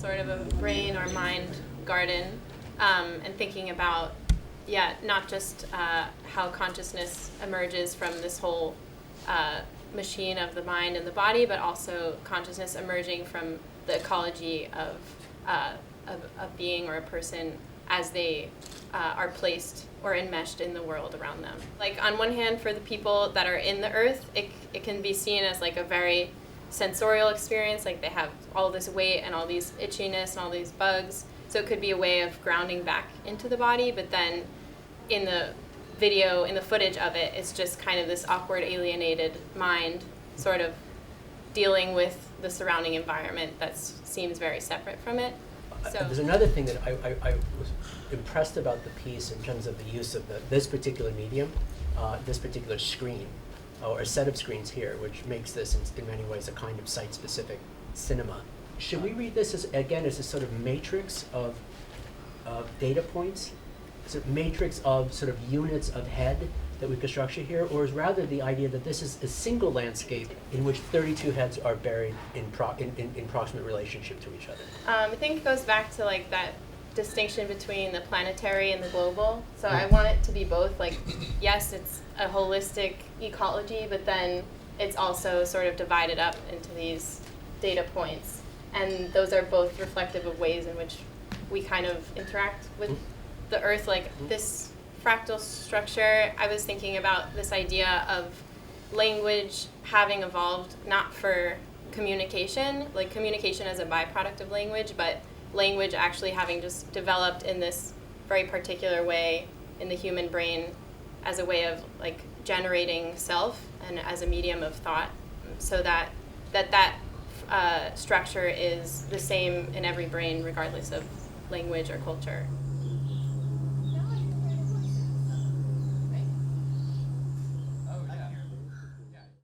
sort of a brain or mind garden, and thinking about, not just how consciousness emerges from this whole machine of the mind and the body, but also consciousness emerging from the ecology of a being or a person as they are placed or enmeshed in the world around them. Like, on one hand, for the people that are in the earth, it can be seen as like a very sensorial experience, like they have all this weight and all these itchiness and all these bugs, so it could be a way of grounding back into the body. But then in the video, in the footage of it, it's just kind of this awkward, alienated mind sort of dealing with the surrounding environment that seems very separate from it. So there's another thing that I was impressed about the piece in terms of the use of this particular medium, this particular screen, or a set of screens here, which makes this in many ways a kind of site-specific cinema. Should we read this as a sort of matrix of data points, sort of matrix of sort of units of head that we could structure here, or is rather the idea that this is a single landscape in which 32 heads are buried in proximate relationship to each other? I think it goes back to like that distinction between the planetary and the global. So I want it to be both. Like, yes, it's a holistic ecology, but then it's also sort of divided up into these data points. And those are both reflective of ways in which we kind of interact with the Earth. Like this fractal structure, I was thinking about this idea of language having evolved not for communication, like communication as a byproduct of language, but language actually having just developed in this very particular way in the human brain as a way of like generating self and as a medium of thought, so that structure is the same in every brain regardless of language or culture.